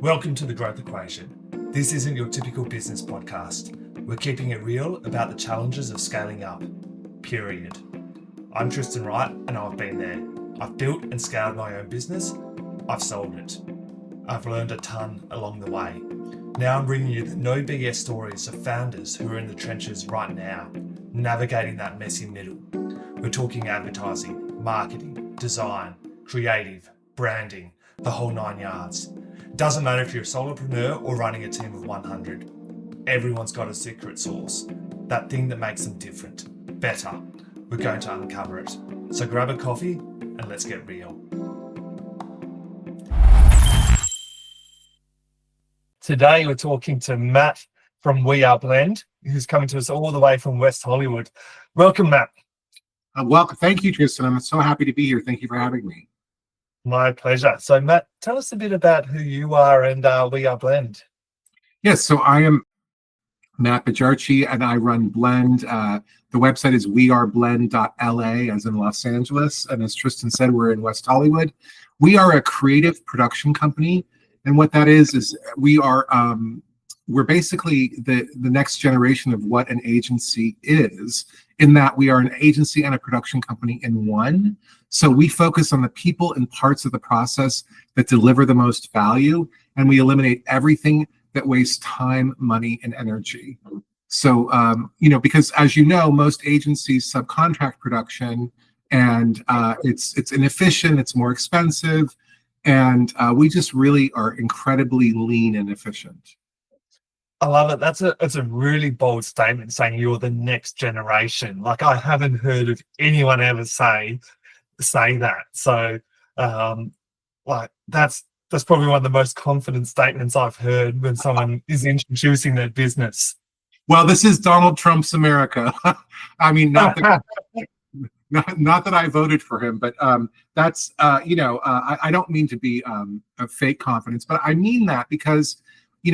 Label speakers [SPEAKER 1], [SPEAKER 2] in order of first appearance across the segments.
[SPEAKER 1] Welcome to The Growth Equation. This isn't your typical business podcast. We're keeping it real about the challenges of scaling up, period. I'm Tristan Wright and I've been there. I've built and scaled my own business. I've sold it. I've learned a ton along the way. Now I'm bringing you the no BS stories of founders who are in the trenches right now, navigating that messy middle. We're talking advertising, marketing, design, creative, branding, the whole 9 yards. Doesn't matter if you're a solopreneur or running a team of 100. Everyone's got a secret sauce, that thing that makes them different, better. We're going to uncover it. So grab a coffee and let's get real. Today we're talking to Matt from We Are Blend, who's coming to us all the way from West Hollywood. Welcome, Matt.
[SPEAKER 2] Welcome. Thank you, Tristan. I'm so happy to be here. Thank you for having me.
[SPEAKER 1] My pleasure. So, Matt, tell us a bit about who you are and We Are Blend.
[SPEAKER 2] Yes, so I am Matt Bajarchi, and I run Blend. The website is weareblend.la, as in Los Angeles. And as Tristan said, we're in West Hollywood. We are a creative production company. And what that is we are we're basically the next generation of what an agency is, in that we are an agency and a production company in one. So we focus on the people and parts of the process that deliver the most value, and we eliminate everything that wastes time, money, and energy. So, because as you know, most agencies subcontract production, and it's inefficient, it's more expensive, and we just really are incredibly lean and efficient.
[SPEAKER 1] I love it. That's a really bold statement, saying you're the next generation. Like, I haven't heard of anyone ever say that. So that's probably one of the most confident statements I've heard when someone is introducing their business.
[SPEAKER 2] Well, this is Donald Trump's America. I mean, not that I voted for him, but that's I don't mean to be a fake confidence, but I mean that because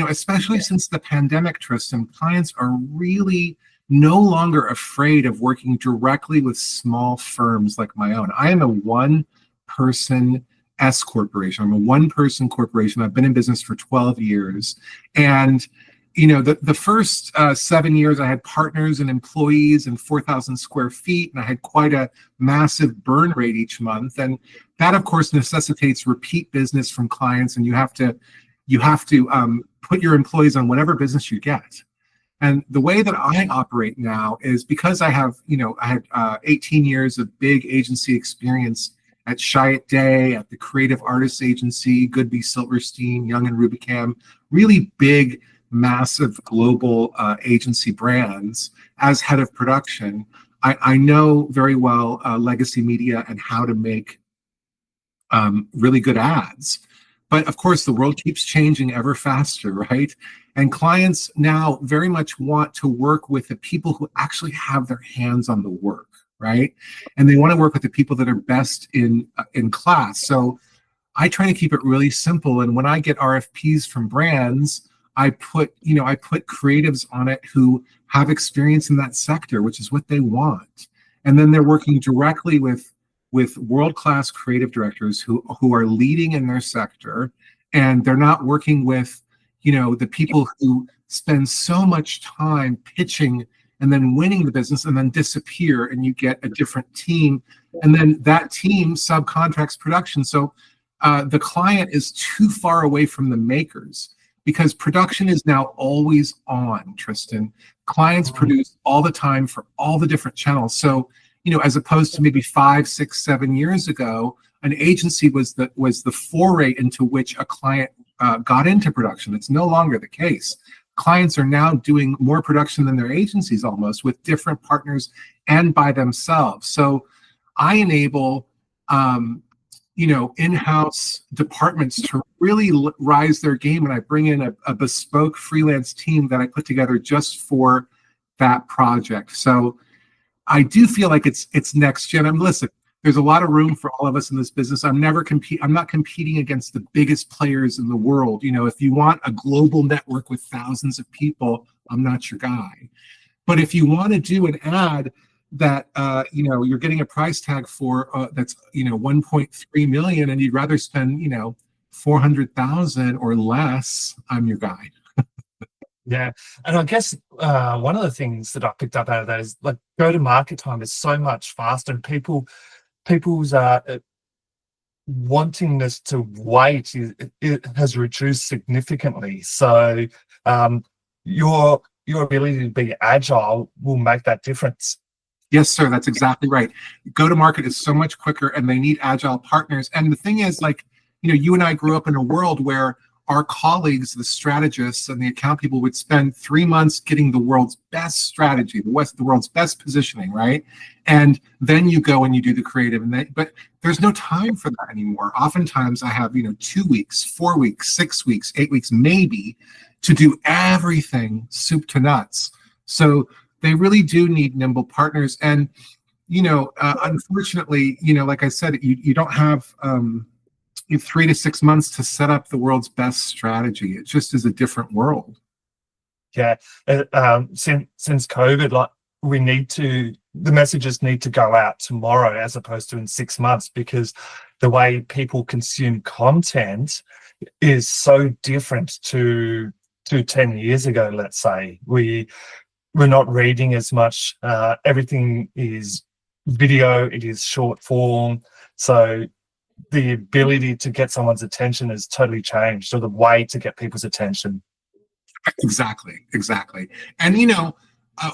[SPEAKER 2] especially since the pandemic, Tristan, clients are really no longer afraid of working directly with small firms like my own. I am a one-person S corporation. I'm a one-person corporation. I've been in business for 12 years. And, the first 7 years, I had partners and employees and 4,000 square feet, and I had quite a massive burn rate each month. And that, of course, necessitates repeat business from clients, and you have to put your employees on whatever business you get. And the way that I operate now is because I have, I had 18 years of big agency experience at Chiat Day, at the Creative Artists Agency, Goodby Silverstein, Young and Rubicam, really big, massive global agency brands. As head of production, I know very well legacy media and how to make really good ads. But of course, the world keeps changing ever faster, right? And clients now very much want to work with the people who actually have their hands on the work, right? And they want to work with the people that are best in class. So I try to keep it really simple. And when I get RFPs from brands, I put creatives on it who have experience in that sector, which is what they want. And then they're working directly with world-class creative directors who are leading in their sector, and they're not working with the people who spend so much time pitching and then winning the business and then disappear, and you get a different team, and then that team subcontracts production. So the client is too far away from the makers, because production is now always on, Tristan. Clients produce all the time for all the different channels. So as opposed to maybe 5, 6, 7 years ago, an agency was the foray into which a client got into production. It's no longer the case. Clients are now doing more production than their agencies, almost, with different partners and by themselves. So I enable in-house departments to really rise their game, and I bring in a bespoke freelance team that I put together just for that project. So I do feel like it's next gen. Listen, there's a lot of room for all of us in this business. I'm not competing against the biggest players in the world. If you want a global network with thousands of people, I'm not your guy. But if you want to do an ad that you're getting a price tag for that's 1.3 million, and you'd rather spend 400,000 or less, I'm your guy.
[SPEAKER 1] Yeah, and I guess one of the things that I picked up out of that is like go-to-market time is so much faster, and people's wantingness to wait it has reduced significantly. So your ability to be agile will make that difference.
[SPEAKER 2] Yes, sir. That's exactly right. Go to market is so much quicker, and they need agile partners. And the thing is, like, you and I grew up in a world where our colleagues, the strategists and the account people, would spend 3 months getting the world's best strategy, the world's best positioning, right? And then you go and you do the creative. But there's no time for that anymore. Oftentimes, I have 2 weeks, 4 weeks, 6 weeks, 8 weeks, maybe, to do everything soup to nuts. So they really do need nimble partners. And unfortunately, like I said, you don't have 3 to 6 months to set up the world's best strategy. It just is a different world.
[SPEAKER 1] Yeah, since COVID, like the messages need to go out tomorrow as opposed to in 6 months, because the way people consume content is so different to 10 years ago. Let's say we're not reading as much. Everything is video. It is short form. So the ability to get someone's attention has totally changed, or the way to get people's attention.
[SPEAKER 2] Exactly. And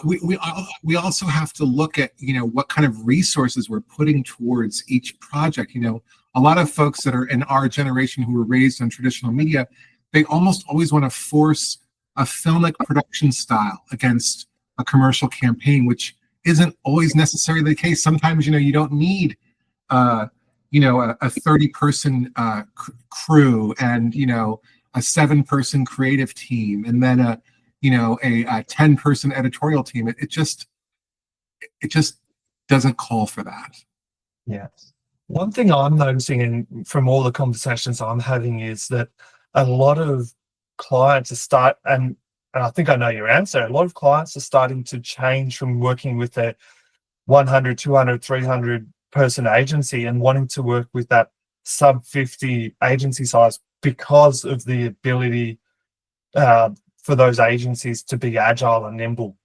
[SPEAKER 2] we also have to look at what kind of resources we're putting towards each project. A lot of folks that are in our generation who were raised on traditional media, they almost always want to force a filmic production style against a commercial campaign, which isn't always necessarily the case. Sometimes you don't need a 30-person crew and a 7-person creative team, and then a 10-person editorial team. It just doesn't call for that.
[SPEAKER 1] Yeah. One thing I'm noticing from all the conversations I'm having is that a lot of clients and I think I know your answer, a lot of clients are starting to change from working with a 100, 200, 300 person agency and wanting to work with that sub 50 agency size, because of the ability for those agencies to be agile and nimble.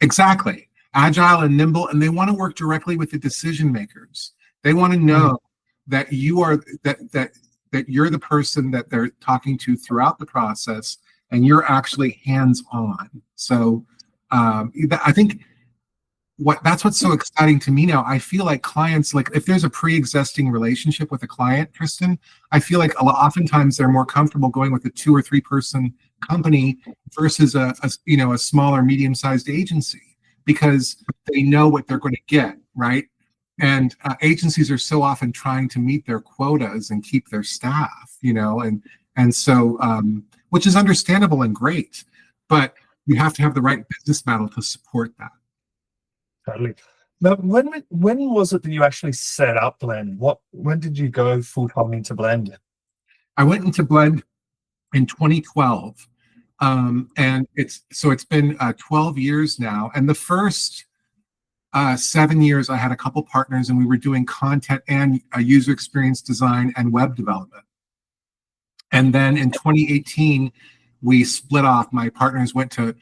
[SPEAKER 2] Exactly. Agile and nimble, and they want to work directly with the decision makers. They want to know that you are that you're the person that they're talking to throughout the process, and you're actually hands-on. So I think that's what's so exciting to me now. I feel like clients, like if there's a pre-existing relationship with a client, Tristan, I feel like oftentimes they're more comfortable going with a 2 or 3 person company versus a smaller, medium-sized agency, because they know what they're going to get, right? And agencies are so often trying to meet their quotas and keep their staff, and so which is understandable and great, but you have to have the right business model to support that.
[SPEAKER 1] Totally. Now, when was it that you actually set up Blend? When did you go full time into Blend?
[SPEAKER 2] I went into Blend in 2012, and it's been 12 years now. And the first 7 years, I had a couple partners, and we were doing content and user experience design and web development. And then in 2018, we split off. My partners went to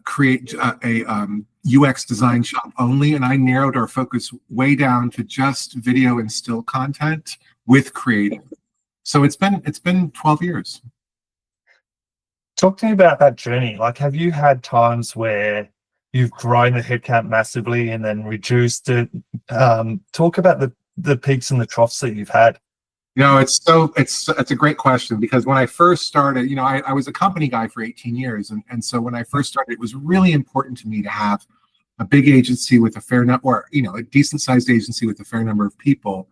[SPEAKER 2] create a UX design shop only, and I narrowed our focus way down to just video and still content with creative. So it's been 12 years.
[SPEAKER 1] Talk to me about that journey. Like, have you had times where you've grown the headcount massively and then reduced it? Talk about the peaks and the troughs that you've had.
[SPEAKER 2] It's a great question, because when I first started, I was a company guy for 18 years. And so when I first started, it was really important to me to have a big agency with a fair number, or, a decent sized agency with a fair number of people.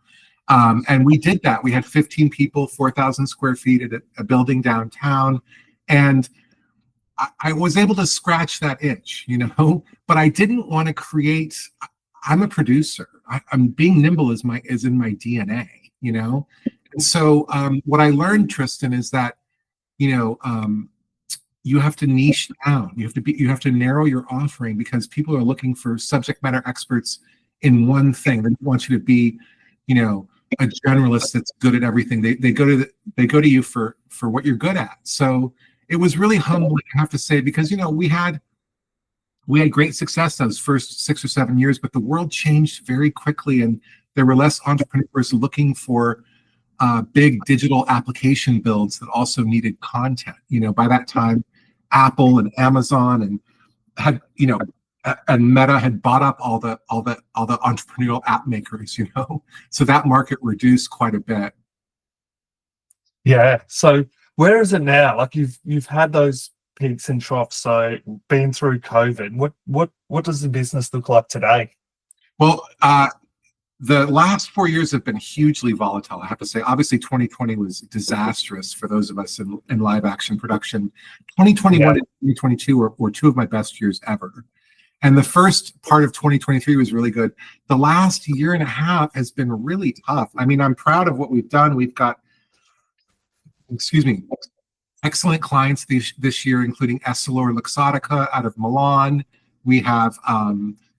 [SPEAKER 2] And we did that. We had 15 people, 4,000 square feet at a building downtown. And I was able to scratch that itch, but I didn't want to create. I'm a producer. I'm being nimble is in my DNA, And so what I learned, Tristan, is that, you have to niche down. You have to narrow your offering, because people are looking for subject matter experts in one thing. They want you to be, a generalist that's good at everything. They go to you for what you're good at. So it was really humbling, I have to say, because we had great success those first 6 or 7 years, but the world changed very quickly, and there were less entrepreneurs looking for big digital application builds that also needed content. By that time, Apple and Amazon and had and Meta had bought up all the entrepreneurial app makers. So that market reduced quite a bit.
[SPEAKER 1] Yeah. So where is it now? Like you've had those peaks and troughs. So been through COVID. What does the business look like today?
[SPEAKER 2] Well, the last 4 years have been hugely volatile, I have to say. Obviously, 2020 was disastrous for those of us in live action production. 2021 and 2022 were two of my best years ever. And the first part of 2023 was really good. The last year and a half has been really tough. I mean, I'm proud of what we've done. We've got, excellent clients this year, including EssilorLuxottica out of Milan. We have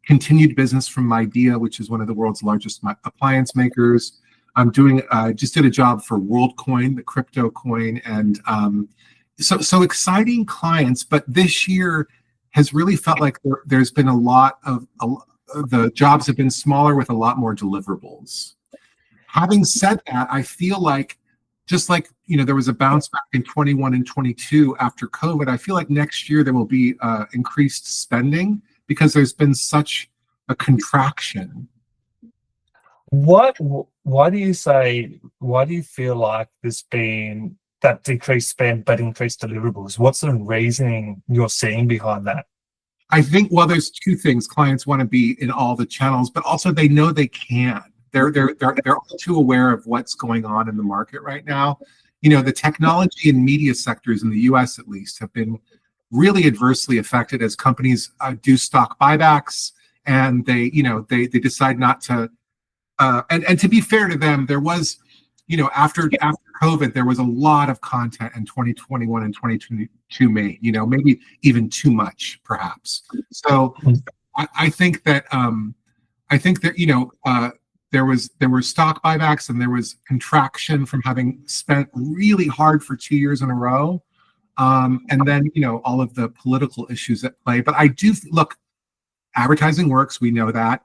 [SPEAKER 2] continued business from Midea, which is one of the world's largest appliance makers. I'm doing just did a job for WorldCoin, the crypto coin, and so exciting clients. But this year has really felt like there's been a lot of the jobs have been smaller with a lot more deliverables. Having said that, I feel like just like there was a bounce back in 21 and 22 after COVID, I feel like next year there will be increased spending because there's been such a contraction.
[SPEAKER 1] Why do you feel like there's been that decreased spend but increased deliverables? What's the reasoning you're seeing behind that?
[SPEAKER 2] I think, well, there's two things. Clients want to be in all the channels, but also they know they can. They're all too aware of what's going on in the market right now. The technology and media sectors in the US at least have been really adversely affected as companies do stock buybacks, and they decide not to. And to be fair to them, there was, after COVID, there was a lot of content in 2021 and 2022 made. Maybe even too much, perhaps. So I think that there were stock buybacks and there was contraction from having spent really hard for 2 years in a row. And then, all of the political issues at play. But I do look, advertising works. We know that.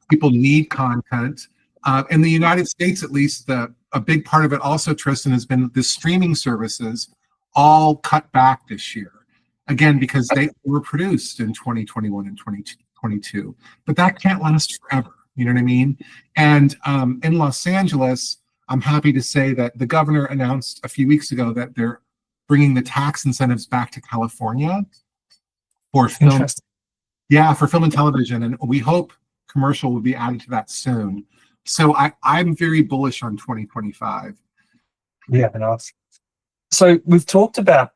[SPEAKER 2] People need content. In the United States, at least, a big part of it also, Tristan, has been the streaming services all cut back this year. Again, because they were produced in 2021 and 2022. But that can't last forever. You know what I mean? And in Los Angeles, I'm happy to say that the governor announced a few weeks ago that they're bringing the tax incentives back to California for film. Yeah, for film and television. And we hope commercial will be added to that soon. So I'm very bullish on 2025.
[SPEAKER 1] Yeah, nice. So we've talked about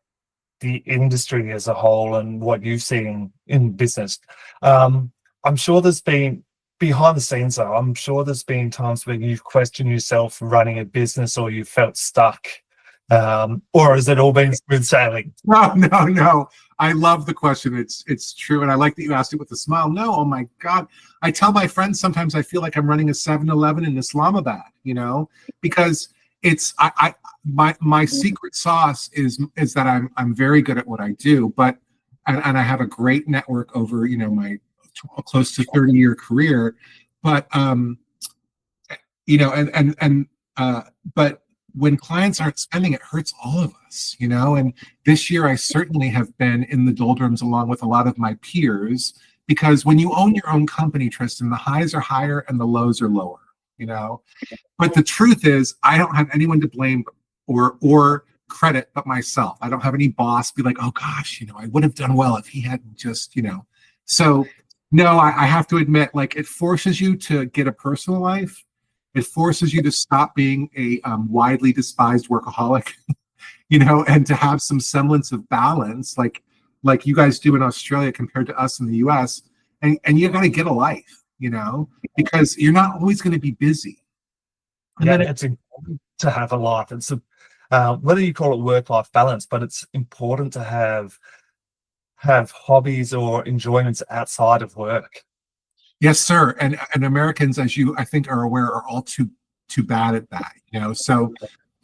[SPEAKER 1] the industry as a whole and what you've seen in business. I'm sure there's been, behind the scenes though, I'm sure there's been times where you've questioned yourself running a business or you felt stuck. Or has it all been smooth sailing?
[SPEAKER 2] No. I love the question. It's true. And I like that you asked it with a smile. No, oh my God. I tell my friends sometimes I feel like I'm running a 7-Eleven in Islamabad, because it's my secret sauce is that I'm very good at what I do, but and I have a great network over, my close to 30-year career. But but when clients aren't spending, it hurts all of us, and this year I certainly have been in the doldrums along with a lot of my peers, because when you own your own company, Tristan, the highs are higher and the lows are lower, but the truth is I don't have anyone to blame or credit but myself. I don't have any boss be like, oh gosh, I would have done well if he hadn't just, so no, I have to admit, like, it forces you to get a personal life. It forces you to stop being a widely despised workaholic, and to have some semblance of balance, like you guys do in Australia compared to us in the US. And you got to get a life, because you're not always going to be busy.
[SPEAKER 1] And then it's important to have a life. It's whether you call it work-life balance, but it's important to have hobbies or enjoyments outside of work.
[SPEAKER 2] Yes, sir. And Americans, as you, I think, are aware, are all too too bad at that, you know. So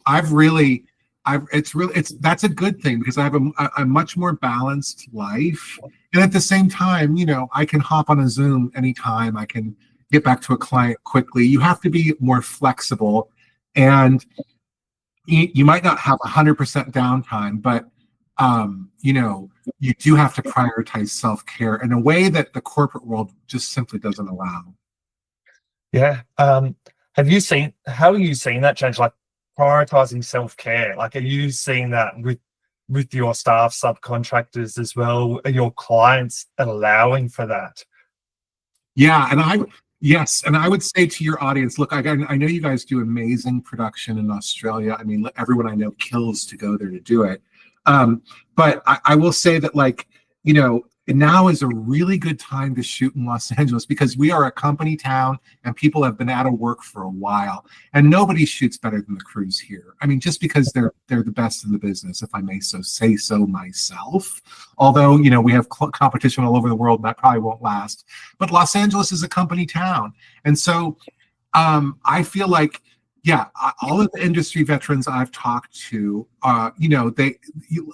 [SPEAKER 2] I've really, that's a good thing because I have a much more balanced life, and at the same time, you know, I can hop on a Zoom anytime. I can get back to a client quickly. You have to be more flexible, and you might not have 100% downtime, but you know, you do have to prioritize self-care in a way that the corporate world just simply doesn't allow.
[SPEAKER 1] Yeah. How are you seeing that change? Like prioritizing self-care. Like, are you seeing that with your staff, subcontractors as well? Are your clients allowing for that?
[SPEAKER 2] Yeah, yes, and I would say to your audience, look, I know you guys do amazing production in Australia. I mean, everyone I know kills to go there to do it. But I will say that, like, you know, now is a really good time to shoot in Los Angeles because we are a company town and people have been out of work for a while, and nobody shoots better than the crews here. I mean, just because they're the best in the business, if I may say so myself. Although, you know, we have competition all over the world, and that probably won't last. But Los Angeles is a company town, and so I feel like, yeah, all of the industry veterans I've talked to, you know,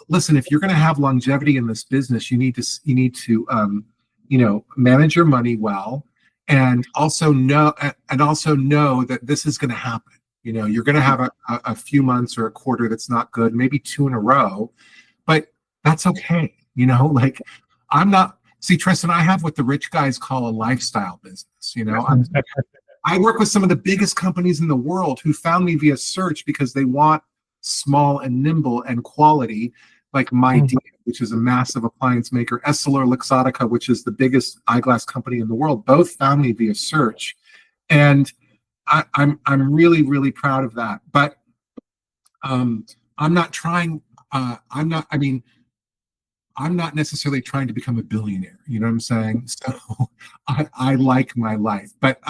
[SPEAKER 2] listen. If you're going to have longevity in this business, you need to, you know, manage your money well, and also know that this is going to happen. You know, you're going to have a few months or a quarter that's not good, maybe two in a row, but that's okay. You know, like, I'm not. See, Tristan, I have what the rich guys call a lifestyle business. You know, I work with some of the biggest companies in the world who found me via search because they want small and nimble and quality, like MyDeal, which is a massive appliance maker, EssilorLuxottica, which is the biggest eyeglass company in the world. Both found me via search, and I'm really, really proud of that. But I'm not trying. I'm not. I mean, I'm not necessarily trying to become a billionaire. You know what I'm saying? So I like my life, but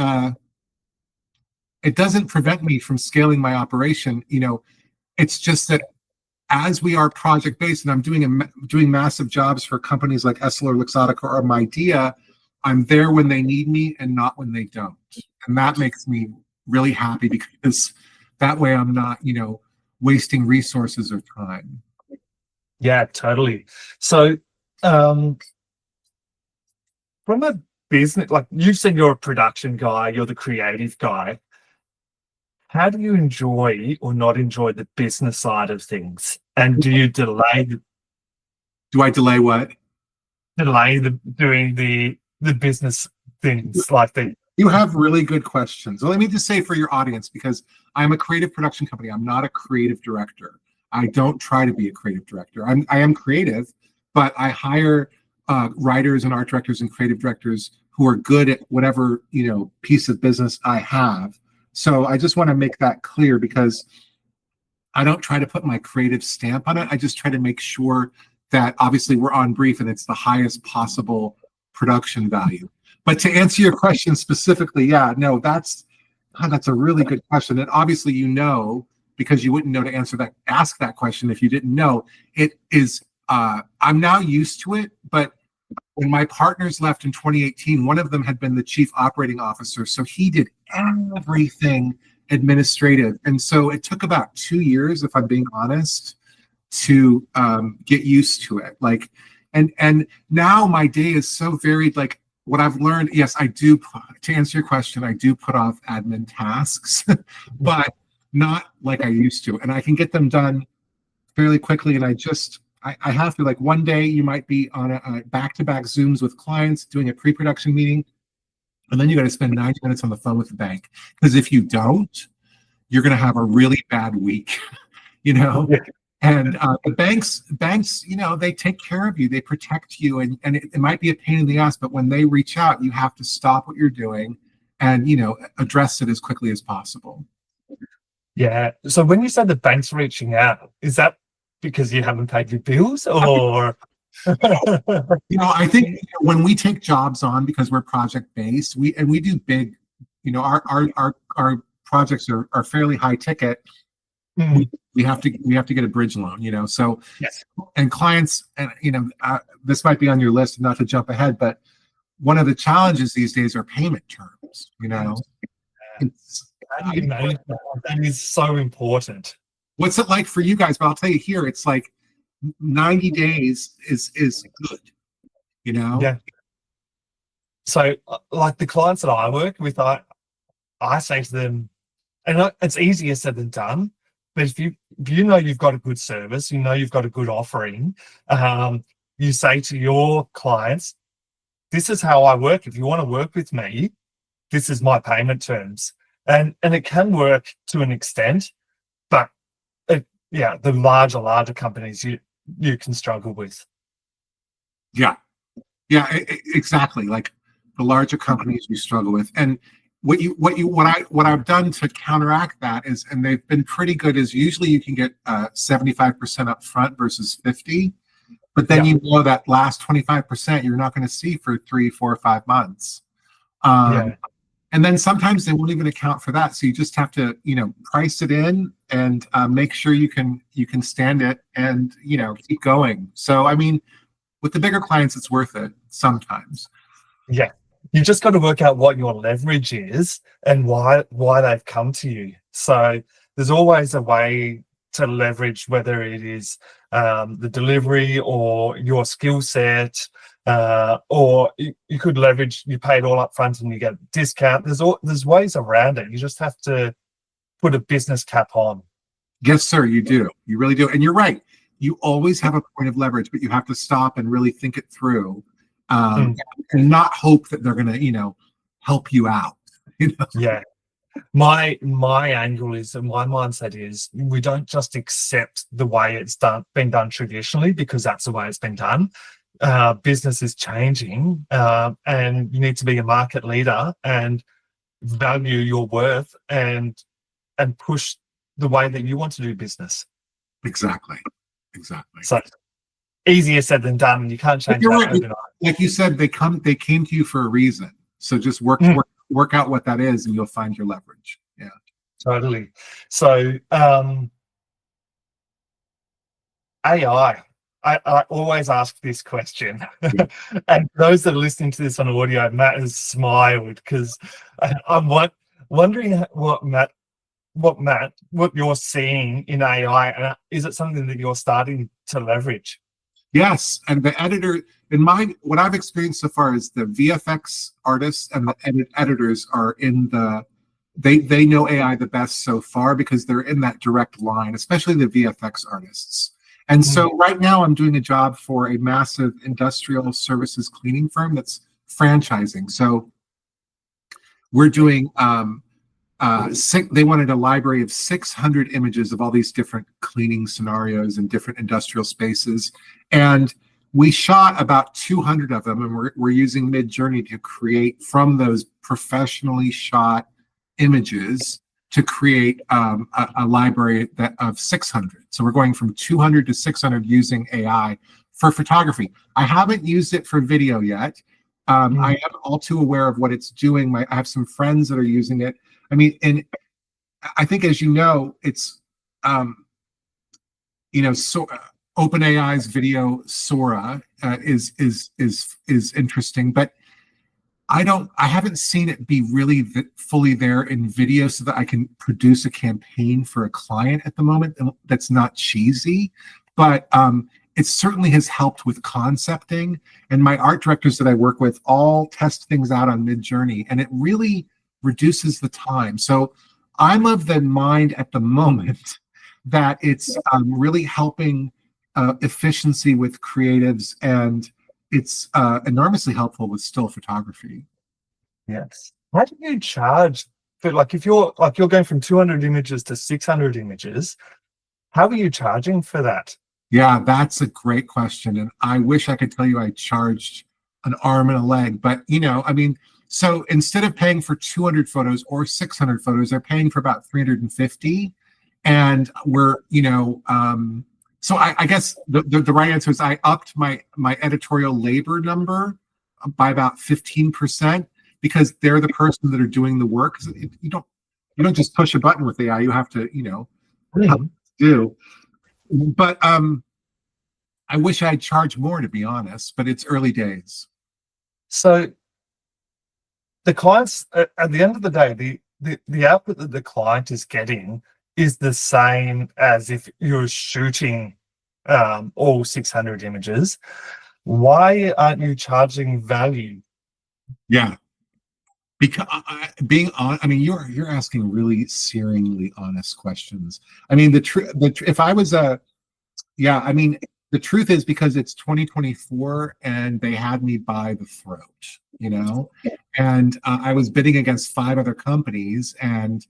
[SPEAKER 2] it doesn't prevent me from scaling my operation. You know, it's just that as we are project based, and I'm doing massive jobs for companies like EssilorLuxottica or MyDeal, I'm there when they need me and not when they don't, and that makes me really happy because that way I'm not, you know, wasting resources or time.
[SPEAKER 1] Yeah, totally. So, from a business, like you said, you're a production guy, you're the creative guy. How do you enjoy or not enjoy the business side of things? And do you delay
[SPEAKER 2] Do I delay what?
[SPEAKER 1] doing the business things like the?
[SPEAKER 2] You have really good questions. Well, let me just say for your audience, because I'm a creative production company, I'm not a creative director. I don't try to be a creative director. I am creative, but I hire writers and art directors and creative directors who are good at whatever, you know, piece of business I have. So I just want to make that clear because I don't try to put my creative stamp on it. I just try to make sure that obviously we're on brief and it's the highest possible production value. But to answer your question specifically, yeah, no, that's a really good question. And obviously, you know, because you wouldn't know to ask that question if you didn't know. It is, I'm now used to it, but when my partners left in 2018, one of them had been the chief operating officer. So he did everything administrative. And so it took about 2 years, if I'm being honest, to get used to it. Like, and now my day is so varied. Like, what I've learned, yes, I do, to answer your question, I do put off admin tasks, but not like I used to. And I can get them done fairly quickly. And I have to, like, one day you might be on a back-to-back Zooms with clients doing a pre-production meeting, and then you got to spend 90 minutes on the phone with the bank. Because if you don't, you're going to have a really bad week, you know? Yeah. And the banks, you know, they take care of you, they protect you, and it might be a pain in the ass, but when they reach out, you have to stop what you're doing and, you know, address it as quickly as possible.
[SPEAKER 1] Yeah. So when you said the bank's reaching out, is that because you haven't paid your bills, or?
[SPEAKER 2] You know, I think when we take jobs on, because we're project based, we do big, you know, our projects are fairly high ticket. We have to get a bridge loan, you know. So
[SPEAKER 1] yes. And
[SPEAKER 2] clients, and you know, this might be on your list, not to jump ahead, but one of the challenges these days are payment terms. You know,
[SPEAKER 1] How do you manage that? That is so important.
[SPEAKER 2] What's it like for you guys? But I'll tell you here, it's like 90 days is good, you know?
[SPEAKER 1] Yeah. So, like the clients that I work with, I say to them, and it's easier said than done. But if you know you've got a good service, you know you've got a good offering, you say to your clients, "This is how I work. If you want to work with me, this is my payment terms." And it can work to an extent, but yeah, the larger companies you can struggle with.
[SPEAKER 2] Yeah. Yeah, exactly. Like the larger companies you struggle with. And what I've done to counteract that is, and they've been pretty good, is usually you can get 75% up front versus 50, but then
[SPEAKER 1] Yeah,
[SPEAKER 2] you know that last 25% you're not going to see for 3, 4, 5 months. Um,
[SPEAKER 1] yeah,
[SPEAKER 2] and then sometimes they won't even account for that. So you just have to, price it in and make sure you can stand it and keep going. So I mean, with the bigger clients, it's worth it sometimes.
[SPEAKER 1] yeah. You just got to work out what your leverage is and why they've come to you. So there's always a way to leverage, whether it is the delivery or your skill set, or you could leverage. You pay it all up front and you get a discount. There's ways around it. You just have to put a business cap on.
[SPEAKER 2] Yes, sir, you do. You really do. And you're right. You always have a point of leverage, but you have to stop and really think it through, um,
[SPEAKER 1] Mm,
[SPEAKER 2] and not hope that they're going to, help you out. You know?
[SPEAKER 1] yeah. My angle is, and my mindset is, we don't just accept the way it's been done traditionally because that's the way it's been done. Business is changing, and you need to be a market leader and value your worth and push the way that you want to do business.
[SPEAKER 2] Exactly. Exactly.
[SPEAKER 1] So easier said than done, and you can't
[SPEAKER 2] But
[SPEAKER 1] change
[SPEAKER 2] you're
[SPEAKER 1] that
[SPEAKER 2] right.
[SPEAKER 1] overnight.
[SPEAKER 2] Like you said, they came to you for a reason. So just
[SPEAKER 1] Mm,
[SPEAKER 2] work out what that is, and you'll find your leverage. Yeah.
[SPEAKER 1] totally. So AI. I always ask this question,
[SPEAKER 2] Yeah.
[SPEAKER 1] and those that are listening to this on audio, Matt has smiled because I'm wondering what you're seeing in AI, and is it something that you're starting to leverage?
[SPEAKER 2] Yes, and the editor in my what I've experienced so far is the VFX artists and the editors are in they know AI the best so far because they're in that direct line, especially the VFX artists. And
[SPEAKER 1] Mm,
[SPEAKER 2] so right now I'm doing a job for a massive industrial services cleaning firm that's franchising. So we're doing they wanted a library of 600 images of all these different cleaning scenarios and different industrial spaces. And we shot about 200 of them, and we're using Midjourney to create from those professionally shot images to create a library of 600. So we're going from 200 to 600 using AI for photography. I haven't used it for video yet. I
[SPEAKER 1] mm,
[SPEAKER 2] am all too aware of what it's doing. I have some friends that are using it. I mean, and I think, as you know, it's so OpenAI's video Sora is interesting, but I haven't seen it be really fully there in video so that I can produce a campaign for a client at the moment that's not cheesy, but it certainly has helped with concepting. And my art directors that I work with all test things out on Midjourney, and it really reduces the time. So I'm of the mind at the moment that it's really helping efficiency with creatives, and it's enormously helpful with still photography.
[SPEAKER 1] yes. How do you charge for, like, if you're going from 200 images to 600 images? How are you charging for that?
[SPEAKER 2] Yeah, that's a great question. And I wish I could tell you I charged an arm and a leg, but I mean, so instead of paying for 200 photos or 600 photos, they're paying for about 350. And so I guess the right answer is I upped my editorial labor number by about 15% because they're the person that are doing the work. 'Cause you don't just push a button with AI. You have to, help
[SPEAKER 1] Mm.
[SPEAKER 2] do. But I wish I'd charged more, to be honest, but it's early days.
[SPEAKER 1] So the clients, at the end of the day, the output that the client is getting is the same as if you're shooting all 600 images. Why aren't you charging value?
[SPEAKER 2] Yeah, because being on, I mean, you're asking really searingly honest questions. I mean, if I was a, yeah, I mean, the truth is because it's 2024 and they had me by the throat, and I was bidding against 5 other companies, and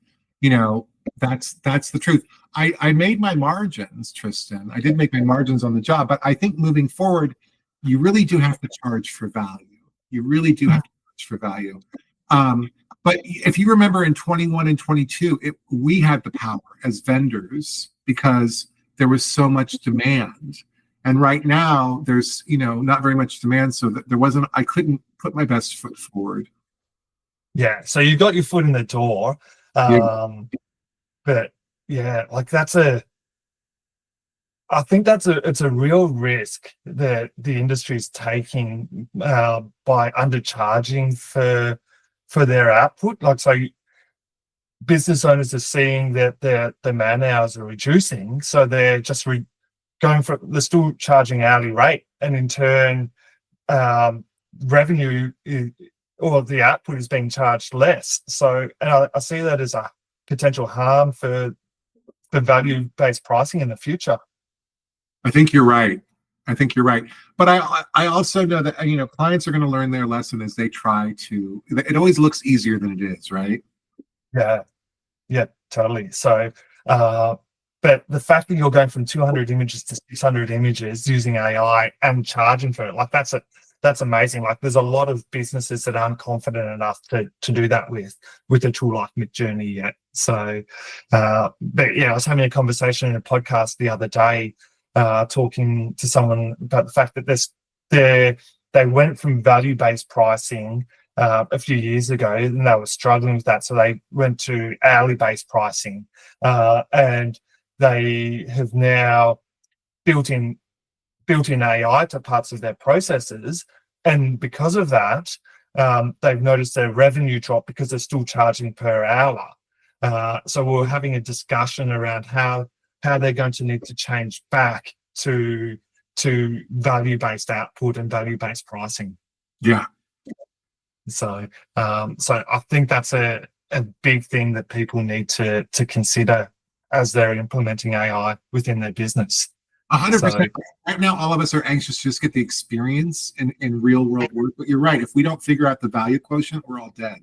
[SPEAKER 2] that's the truth. I made my margins, Tristan. I did make my margins on the job, but I think moving forward, you really do have to charge for value. You really do have to charge for value. But if you remember in 21 and 22, we had the power as vendors because there was so much demand. And right now there's, not very much demand. So that I couldn't put my best foot forward.
[SPEAKER 1] Yeah. So you got your foot in the door.
[SPEAKER 2] Yeah.
[SPEAKER 1] But yeah, like I think it's a real risk that the industry is taking by undercharging for their output. Like, so business owners are seeing that their man hours are reducing, so they're just they're still charging hourly rate, and in turn, revenue or the output is being charged less. So, and I see that as a potential harm for value-based pricing in the future.
[SPEAKER 2] I think you're right. But I also know that clients are going to learn their lesson as they try to. It always looks easier than it is, right?
[SPEAKER 1] Yeah, totally. So, but the fact that you're going from 200 images to 600 images using AI and charging for it, like that's amazing. Like, there's a lot of businesses that aren't confident enough to do that with a tool like Midjourney yet. So, but yeah, I was having a conversation in a podcast the other day, talking to someone about the fact that they went from value-based pricing a few years ago, and they were struggling with that. So they went to hourly-based pricing, and they have now built in AI to parts of their processes. And because of that, they've noticed their revenue drop because they're still charging per hour. So we're having a discussion around how they're going to need to change back to value-based output and value-based pricing.
[SPEAKER 2] Yeah.
[SPEAKER 1] So I think that's a big thing that people need to consider as they're implementing AI within their business.
[SPEAKER 2] 100%. Right now, all of us are anxious to just get the experience in real world work. But you're right. If we don't figure out the value quotient, we're all dead.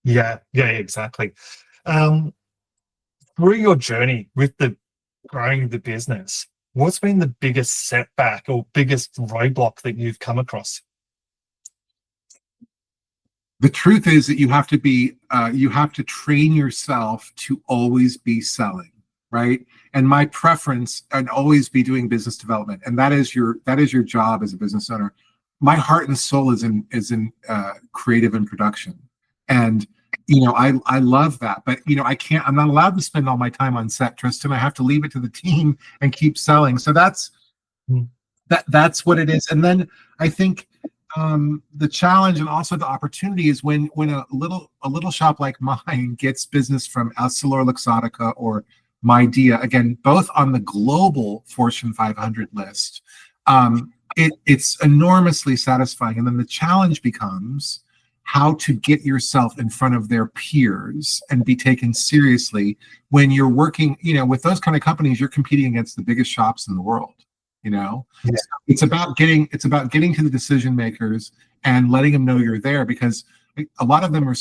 [SPEAKER 1] Yeah, exactly. Through your journey with growing the business, what's been the biggest setback or biggest roadblock that you've come across?
[SPEAKER 2] The truth is that you have to train yourself to always be selling, right? And my preference and always be doing business development, and that is your job as a business owner. My heart and soul is in creative and production, and I love that. But I'm not allowed to spend all my time on set, Tristan. I have to leave it to the team and keep selling. So that's what it is. And then I think the challenge and also the opportunity is when a little shop like mine gets business from EssilorLuxottica or MyDia, again, both on the global Fortune 500 list, it's enormously satisfying. And then the challenge becomes how to get yourself in front of their peers and be taken seriously when you're working, with those kind of companies. You're competing against the biggest shops in the world.
[SPEAKER 1] Yeah.
[SPEAKER 2] It's about getting to the decision makers and letting them know you're there, because a lot of them are,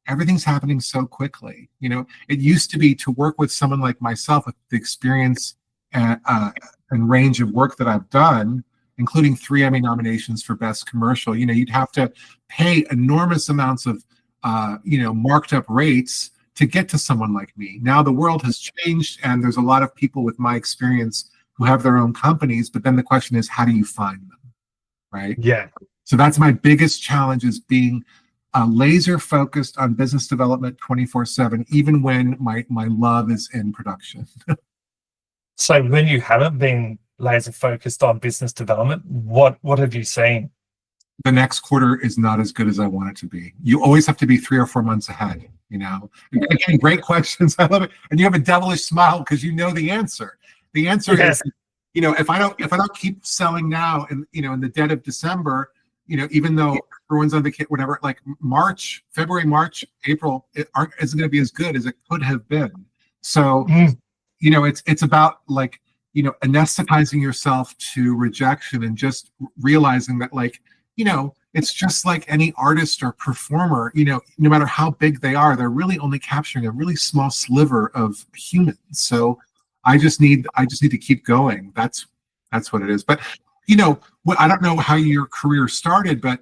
[SPEAKER 2] everything's happening so quickly. It used to be to work with someone like myself with the experience and range of work that I've done, including 3 Emmy nominations for Best Commercial. You'd have to pay enormous amounts of, marked up rates to get to someone like me. Now the world has changed, and there's a lot of people with my experience who have their own companies, but then the question is, how do you find them, right?
[SPEAKER 1] Yeah.
[SPEAKER 2] So that's my biggest challenge, is being laser focused on business development 24/7, even when my love is in production.
[SPEAKER 1] So when you haven't been laser focused on business development, what have you seen?
[SPEAKER 2] the next quarter is not as good as I want it to be. You always have to be 3 or 4 months ahead, you know. Again, great questions. I love it. And you have a devilish smile because you know the answer. The answer
[SPEAKER 1] Yes.
[SPEAKER 2] is, you know, if I don't keep selling now in, you know, in the dead of December, you know, even though everyone's on vacation, whatever, like February, March, April, isn't going to be as good as it could have been. So, you know, it's about like, you know, anesthetizing yourself to rejection and just realizing that, like, you know, it's just like any artist or performer, you know, no matter how big they are, they're really only capturing a really small sliver of humans. So I just need to keep going. That's what it is. But, you know, I don't know how your career started, but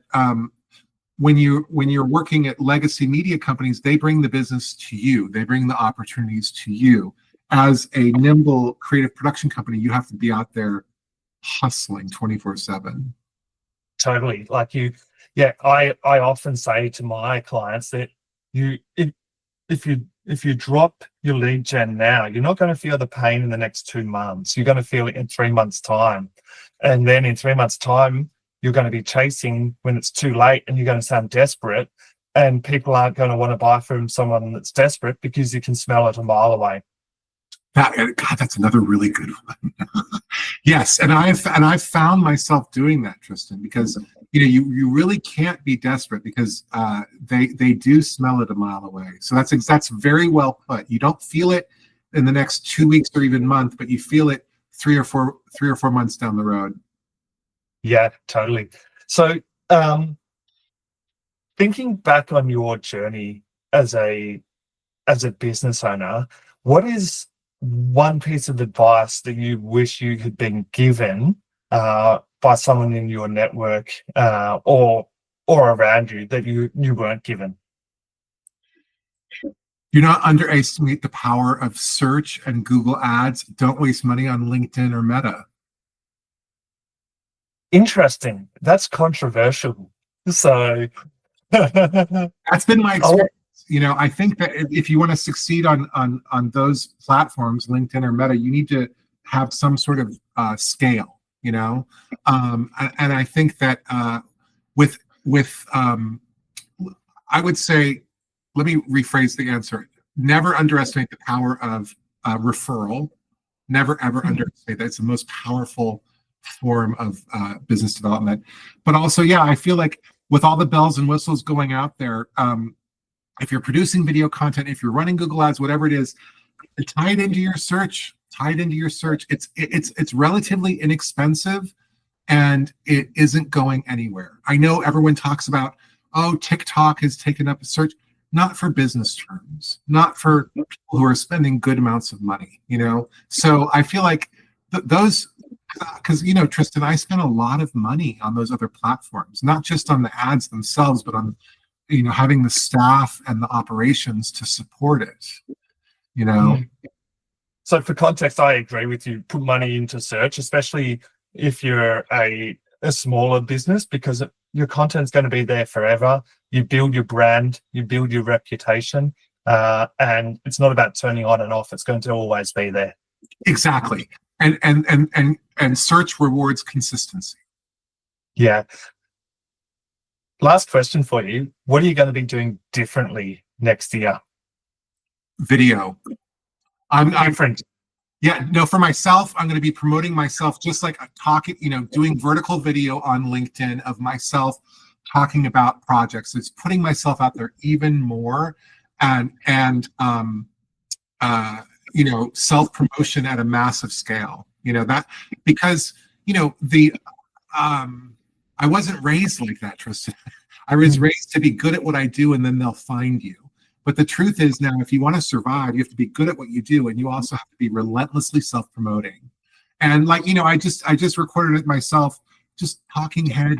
[SPEAKER 2] when you're working at legacy media companies, they bring the business to you. They bring the opportunities to you. As a nimble creative production company, you have to be out there hustling 24/7.
[SPEAKER 1] Totally. Like I often say to my clients that if you drop your lead gen now, you're not going to feel the pain in the next 2 months. You're going to feel it in 3 months' time. And then in 3 months' time, you're going to be chasing when it's too late, and you're going to sound desperate. And people aren't going to want to buy from someone that's desperate because you can smell it a mile away.
[SPEAKER 2] God, that's another really good one. Yes, and I've found myself doing that, Tristan, because you know you really can't be desperate because they do smell it a mile away. So that's very well put. You don't feel it in the next 2 weeks or even month, but you feel it 3 or 4 months down the road.
[SPEAKER 1] Yeah, totally. So thinking back on your journey as a business owner, what is one piece of advice that you wish you had been given by someone in your network or around you that you weren't given?
[SPEAKER 2] Do not underestimate the power of search and Google Ads. Don't waste money on LinkedIn or Meta.
[SPEAKER 1] Interesting. That's controversial. So
[SPEAKER 2] that's been my experience. You know, I think that if you want to succeed on those platforms, LinkedIn or Meta, you need to have some sort of scale. You know, and I think that with I would say, let me rephrase the answer. Never underestimate the power of referral. Never ever underestimate that. It's the most powerful form of business development. But also, yeah, I feel like with all the bells and whistles going out there, if you're producing video content, if you're running Google Ads, whatever it is, tie it into your search. It's relatively inexpensive, and it isn't going anywhere. I know everyone talks about, oh, TikTok has taken up search. Not for business terms, not for people who are spending good amounts of money, you know? So I feel like those, because, you know, Tristan, I spent a lot of money on those other platforms, not just on the ads themselves, but on, you know, having the staff and the operations to support it, you know?
[SPEAKER 1] So for context, I agree with you. Put money into search, especially if you're a smaller business, because your content's going to be there forever. You build your brand, you build your reputation, and it's not about turning on and off. It's going to always be there.
[SPEAKER 2] Exactly. And search rewards consistency.
[SPEAKER 1] Yeah. Last question for you. What are you going to be doing differently next year?
[SPEAKER 2] Video. I'm
[SPEAKER 1] different.
[SPEAKER 2] Yeah, no, for myself, I'm going to be promoting myself, just like talking, you know, doing vertical video on LinkedIn of myself talking about projects. It's putting myself out there even more, and you know, self-promotion at a massive scale. You know, that because, you know, I wasn't raised like that, Tristan. I was raised to be good at what I do, and then they'll find you. But the truth is, now, if you want to survive, you have to be good at what you do, and you also have to be relentlessly self-promoting. And like, you know, I just recorded it myself, just talking head,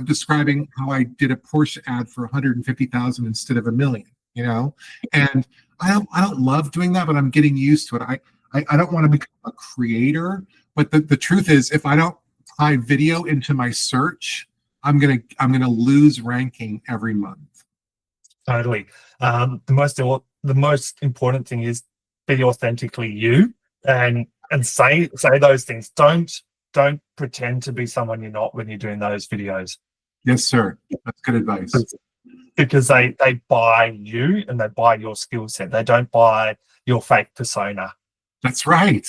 [SPEAKER 2] describing how I did a Porsche ad for 150,000 instead of $1 million. You know, and I don't love doing that, but I'm getting used to it. I don't want to become a creator, but the truth is, if I don't tie video into my search, I'm gonna lose ranking every month.
[SPEAKER 1] Totally. The most important thing is be authentically you, and say those things. Don't pretend to be someone you're not when you're doing those videos.
[SPEAKER 2] Yes, sir. That's good advice.
[SPEAKER 1] Because they buy you and they buy your skill set. They don't buy your fake persona.
[SPEAKER 2] That's right.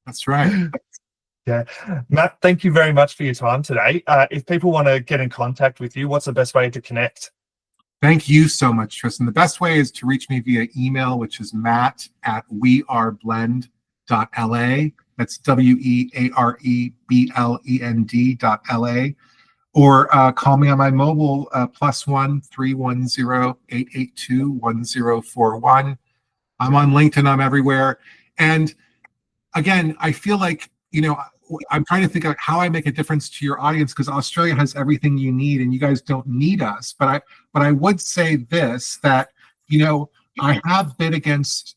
[SPEAKER 2] That's right.
[SPEAKER 1] Yeah. Matt, thank you very much for your time today. If people want to get in contact with you, what's the best way to connect?
[SPEAKER 2] Thank you so much, Tristan. The best way is to reach me via email, which is matt@weareblend.la. That's WEAREBLEND.LA. Or call me on my mobile, +1 310 882 1041. I'm on LinkedIn. I'm everywhere. And again, I feel like, I'm trying to think of how I make a difference to your audience, because Australia has everything you need and you guys don't need us. But I would say this, that, I have bid against,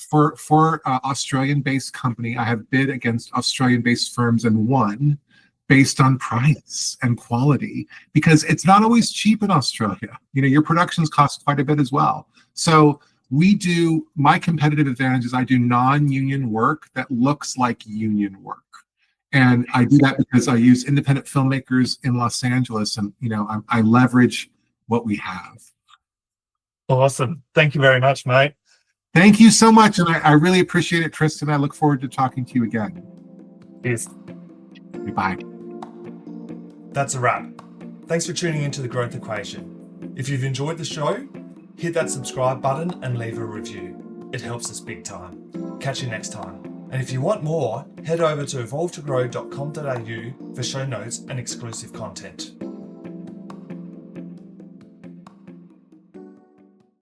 [SPEAKER 2] for Australian-based company, I have bid against Australian-based firms and won based on price and quality, because it's not always cheap in Australia. Your productions cost quite a bit as well. So my competitive advantage is I do non-union work that looks like union work. And I do that because I use independent filmmakers in Los Angeles, and I leverage what we have.
[SPEAKER 1] Awesome. Thank you very much, mate.
[SPEAKER 2] Thank you so much. And I really appreciate it, Tristan. I look forward to talking to you again.
[SPEAKER 1] Cheers.
[SPEAKER 2] Goodbye.
[SPEAKER 1] That's a wrap. Thanks for tuning into The Growth Equation. If you've enjoyed the show, hit that subscribe button and leave a review. It helps us big time. Catch you next time. And if you want more, head over to evolvetogrow.com.au for show notes and exclusive content.